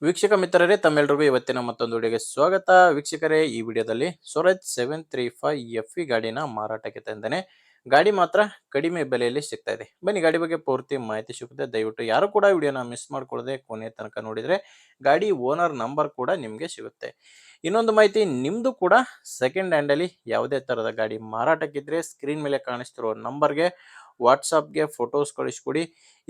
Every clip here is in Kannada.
ವೀಕ್ಷಕ ಮಿತ್ರರೇ, ತಮ್ಮೆಲ್ಲರಿಗೂ ಇವತ್ತಿನ ಮತ್ತೊಂದು ವಿಡಿಯೋಗೆ ಸ್ವಾಗತ. ವೀಕ್ಷಕರೇ, ಈ ವಿಡಿಯೋದಲ್ಲಿ ಸ್ವರಾಜ್ 735 FE ಗಾಡಿನ ಮಾರಾಟಕ್ಕೆ ತಂದೇನೆ. ಗಾಡಿ ಮಾತ್ರ ಕಡಿಮೆ ಬೆಲೆಯಲ್ಲಿ ಸಿಗ್ತಾ ಇದೆ. ಬನ್ನಿ ಗಾಡಿ ಬಗ್ಗೆ ಪೂರ್ತಿ ಮಾಹಿತಿ ಸಿಗುತ್ತೆ. ದಯವಿಟ್ಟು ಯಾರು ಕೂಡ ವಿಡಿಯೋನ ಮಿಸ್ ಮಾಡ್ಕೊಳ್ಳದೆ ಕೊನೆ ತನಕ ನೋಡಿದ್ರೆ ಗಾಡಿ ಓನರ್ ನಂಬರ್ ಕೂಡ ನಿಮಗೆ ಸಿಗುತ್ತೆ. ಇನ್ನೊಂದು ಮಾಹಿತಿ, ನಿಮ್ದು ಕೂಡ ಸೆಕೆಂಡ್ ಹ್ಯಾಂಡ್ ಅಲ್ಲಿ ಯಾವುದೇ ತರಹದ ಗಾಡಿ ಮಾರಾಟಕ್ಕಿದ್ರೆ ಸ್ಕ್ರೀನ್ ಮೇಲೆ ಕಾಣಿಸ್ತಿರೋ ನಂಬರ್ಗೆ ವಾಟ್ಸಾಪ್ಗೆ ಫೋಟೋಸ್ ಕಳಿಸ್ಕೊಡಿ.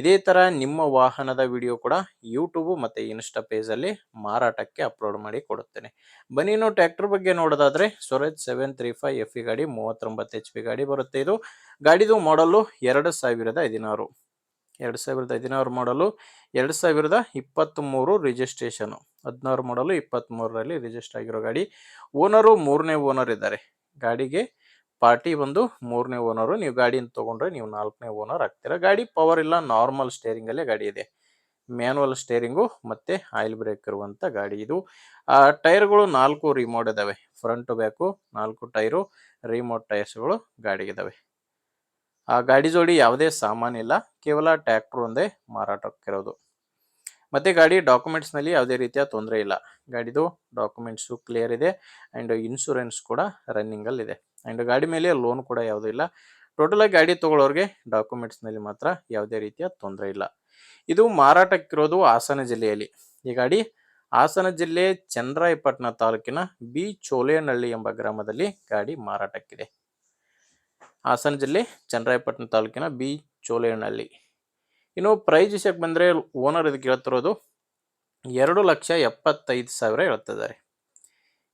ಇದೇ ತರ ನಿಮ್ಮ ವಾಹನದ ವಿಡಿಯೋ ಕೂಡ ಯೂಟ್ಯೂಬ್ ಮತ್ತೆ ಇನ್ಸ್ಟಾ ಪೇಜ್ ಅಲ್ಲಿ ಮಾರಾಟಕ್ಕೆ ಅಪ್ಲೋಡ್ ಮಾಡಿ ಕೊಡುತ್ತೇನೆ. ಬನ್ನಿ ಇನ್ನು ಟ್ರ್ಯಾಕ್ಟರ್ ಬಗ್ಗೆ ನೋಡೋದಾದ್ರೆ ಸ್ವರಾಜ್ 735 FE ಗಾಡಿ 39 HP ಗಾಡಿ ಬರುತ್ತೆ. ಇದು ಗಾಡಿದು ಮಾಡಲು 2016 2016 ಮಾಡಲು 2023 ರಿಜಿಸ್ಟ್ರೇಷನ್ 16 ಮಾಡಲು 23ರಲ್ಲಿ ರಿಜಿಸ್ಟರ್ ಆಗಿರೋ ಗಾಡಿ. ಓನರು ಮೂರನೇ ಓನರ್ ಇದ್ದಾರೆ. ಗಾಡಿಗೆ ಪಾರ್ಟಿ ಬಂದು ಮೂರನೇ ಓನರು. ನೀವು ಗಾಡಿನ ತಗೊಂಡ್ರೆ ನೀವು ನಾಲ್ಕನೇ ಓನರ್ ಆಗ್ತೀರಾ. ಗಾಡಿ ಪವರ್ ಇಲ್ಲ, ನಾರ್ಮಲ್ ಸ್ಟೇರಿಂಗ್ ಅಲ್ಲೇ ಗಾಡಿ ಇದೆ. ಮ್ಯಾನುವಲ್ ಸ್ಟೇರಿಂಗು ಮತ್ತೆ ಆಯಿಲ್ ಬ್ರೇಕ್ ಇರುವಂತ ಗಾಡಿ ಇದು. ಟೈರ್ಗಳು 4 ರಿಮೋಟ್ ಇದಾವೆ. ಫ್ರಂಟ್ ಬ್ಯಾಕು 4 ಟೈರು ರಿಮೋಟ್ ಟೈರ್ಸ್ಗಳು ಗಾಡಿಗಿದಾವೆ. ಆ ಗಾಡಿ ಜೋಡಿ ಯಾವುದೇ ಸಾಮಾನಿಲ್ಲ, ಕೇವಲ ಟ್ರ್ಯಾಕ್ಟರ್ ಒಂದೇ ಮಾರಾಟಕ್ಕಿರೋದು. ಮತ್ತೆ ಗಾಡಿ ಡಾಕ್ಯುಮೆಂಟ್ಸ್ ನಲ್ಲಿ ಯಾವುದೇ ರೀತಿಯ ತೊಂದರೆ ಇಲ್ಲ. ಗಾಡಿದು ಡಾಕ್ಯುಮೆಂಟ್ಸ್ ಕ್ಲಿಯರ್ ಇದೆ ಅಂಡ್ ಇನ್ಶೂರೆನ್ಸ್ ಕೂಡ ರನ್ನಿಂಗ್ ಅಲ್ಲಿ ಇದೆ. ಅಂಡ್ ಗಾಡಿ ಮೇಲೆ ಲೋನ್ ಕೂಡ ಯಾವುದೂ ಇಲ್ಲ. ಟೋಟಲ್ ಆಗಿ ಗಾಡಿ ತಗೊಳ್ಳೋರಿಗೆ ಡಾಕ್ಯುಮೆಂಟ್ಸ್ ನಲ್ಲಿ ಮಾತ್ರ ಯಾವುದೇ ರೀತಿಯ ತೊಂದರೆ ಇಲ್ಲ. ಇದು ಮಾರಾಟಕ್ಕಿರೋದು ಹಾಸನ ಜಿಲ್ಲೆಯಲ್ಲಿ. ಈ ಗಾಡಿ ಹಾಸನ ಜಿಲ್ಲೆ ಚನ್ನರಾಯಪಟ್ಟಣ ತಾಲೂಕಿನ ಬಿ ಚೋಲೇನಹಳ್ಳಿ ಎಂಬ ಗ್ರಾಮದಲ್ಲಿ ಗಾಡಿ ಮಾರಾಟಕ್ಕಿದೆ. ಹಾಸನ ಜಿಲ್ಲೆ ಚನ್ನರಾಯಪಟ್ಟಣ ತಾಲೂಕಿನ ಬಿ ಚೋಲೇನಹಳ್ಳಿ. ಇನ್ನು ಪ್ರೈಸ್ ವಿಷಯಕ್ಕೆ ಬಂದರೆ ಓನರ್ ಇದಕ್ಕೆ ಹೇಳ್ತಿರೋದು 2,75,000 ಹೇಳ್ತಿದ್ದಾರೆ.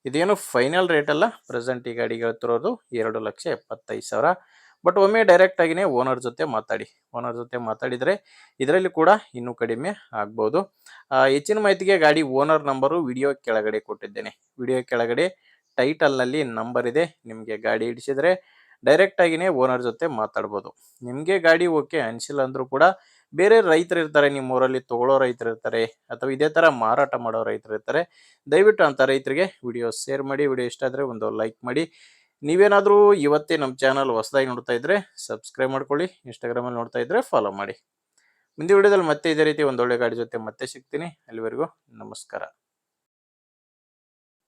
ಇದೇನು ಫೈನಲ್ ರೇಟ್ ಅಲ್ಲ. ಪ್ರೆಸೆಂಟ್ ಈ ಗಾಡಿಗೆ ಹೇಳ್ತಿರೋದು 2,75,000. ಬಟ್ ಒಮ್ಮೆ ಡೈರೆಕ್ಟ್ ಆಗಿನೇ ಓನರ್ ಜೊತೆ ಮಾತಾಡಿದರೆ ಇದರಲ್ಲಿ ಕೂಡ ಇನ್ನೂ ಕಡಿಮೆ ಆಗ್ಬೋದು. ಹೆಚ್ಚಿನ ಮಾಹಿತಿಗೆ ಗಾಡಿ ಓನರ್ ನಂಬರು ವಿಡಿಯೋ ಕೆಳಗಡೆ ಕೊಟ್ಟಿದ್ದೇನೆ. ವಿಡಿಯೋ ಕೆಳಗಡೆ ಟೈಟಲ್ನಲ್ಲಿ ನಂಬರ್ ಇದೆ. ನಿಮಗೆ ಗಾಡಿ ಹಿಡಿಸಿದ್ರೆ ಡೈರೆಕ್ಟ್ ಆಗಿನೇ ಓನರ್ ಜೊತೆ ಮಾತಾಡ್ಬೋದು. ನಿಮಗೆ ಗಾಡಿ ಓಕೆ ಅನಿಸಿಲ್ಲ ಅಂದ್ರೂ ಕೂಡ ಬೇರೆ ರೈತರು ಇರ್ತಾರೆ, ನಿಮ್ಮ ಊರಲ್ಲಿ ತಗೊಳ್ಳೋ ರೈತರು ಇರ್ತಾರೆ, ಅಥವಾ ಇದೇ ತರ ಮಾರಾಟ ಮಾಡೋ ರೈತರು ಇರ್ತಾರೆ. ದಯವಿಟ್ಟು ಅಂತ ರೈತರಿಗೆ ವಿಡಿಯೋ ಶೇರ್ ಮಾಡಿ. ವಿಡಿಯೋ ಇಷ್ಟ ಆದರೆ ಒಂದು ಲೈಕ್ ಮಾಡಿ. ನೀವೇನಾದರೂ ಇವತ್ತೇ ನಮ್ಮ ಚಾನಲ್ ಹೊಸದಾಗಿ ನೋಡ್ತಾ ಇದ್ರೆ ಸಬ್ಸ್ಕ್ರೈಬ್ ಮಾಡ್ಕೊಳ್ಳಿ. ಇನ್ಸ್ಟಾಗ್ರಾಮಲ್ಲಿ ನೋಡ್ತಾ ಇದ್ರೆ ಫಾಲೋ ಮಾಡಿ. ಮುಂದಿನ ವಿಡಿಯೋದಲ್ಲಿ ಮತ್ತೆ ಇದೇ ರೀತಿ ಒಂದೊಳ್ಳೆ ಗಾಡಿ ಜೊತೆ ಮತ್ತೆ ಸಿಗ್ತೀನಿ. ಅಲ್ಲಿವರೆಗೂ ನಮಸ್ಕಾರ.